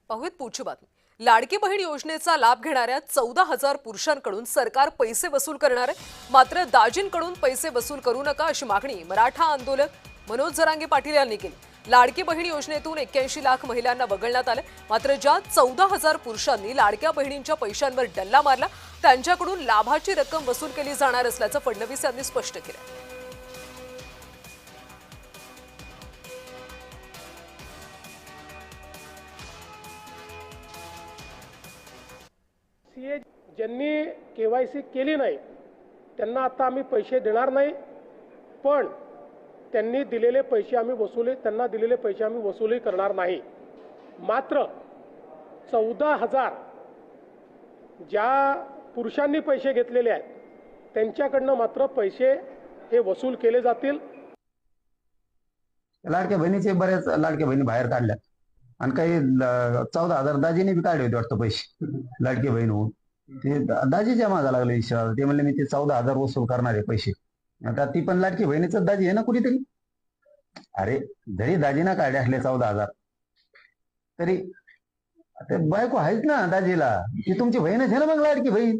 पाहूयात पुढची बातमी। लाडकी बहीण योजनेचा लाभ घेणाऱ्या 14,000 पुरुषांकडून सरकार पैसे वसूल करणार आहे। मात्र दाजींकडून पैसे वसूल करू नका अशी मागणी मराठा आंदोलक मनोज जरांगे पाटील यांनी केली। लाडकी बहीण योजनेतून 81 लाख महिलांना वगळण्यात आले। मात्र ज्या 14,000 पुरुषांनी लाडक्या बहिणींच्या पैशांवर डल्ला मारला त्यांच्याकडून लाभाची रक्कम वसूल केली जाणार असल्याचं फडणवीस यांनी स्पष्ट केलं। ज्यांनी केवायसी केली नाही त्यांना आता आम्ही पैसे देणार नाही, पण त्यांनी दिलेले पैसे आम्ही वसुली करणार नाही। मात्र 14,000 ज्या पुरुषांनी पैसे घेतलेले आहेत त्यांच्याकडनं मात्र पैसे हे वसूल केले जातील। लाडक्या बहिणीचे बरेच लाडक्या बहिणी बाहेर काढल्या आणि काही 14,000 दाजीने बी काढले होते वाटतं पैसे लाडकी बहीण होऊन। ते दाजी जमा झाला लागले विषयावर, ते म्हणले मी ते 14,000 वसूल करणार आहे पैसे। आता ती पण लाडकी बहिणीच दाजी आहे ना कुठेतरी। अरे जरी दाजीना काढले असले 14,000 तरी ते बायको आहेच ना दाजीला, ती तुमची बहीणच आहे ना मग लाडकी बहीण।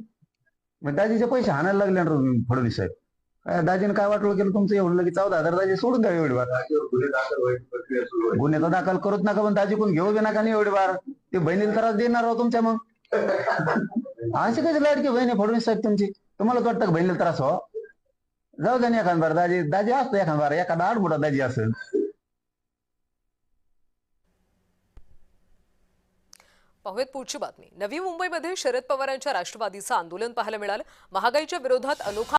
मग दाजीचे पैसे हाणायला लागले ना फडणवीस साहेब। दाजीने काय वाटलं केलं तुमचं एवढं की 14,000 दाजी सोडून द्या एवढी बार। गुन्हे तर दाखल करूच नका, पण दाजी कोण घेऊ बी नका नाही एवढी बार। ते बहिणीला त्रास देणार आहो तुमच्या मग। अशी कशी लाडकी बहीण आहे फडणवीस साहेब तुमची? तुम्हाला वाटतं का बहिणीला त्रास हो? जाऊ द्या ना एखाद बार, दाजी असतो एखाद बार, एखादा आडबुडा दाजी असेल। पाहूयात पुढची बातमी। नवी मुंबईमध्ये शरद पवारांच्या राष्ट्रवादीचं आंदोलन पाहायला मिळालं। महागाईच्या विरोधात अनोखा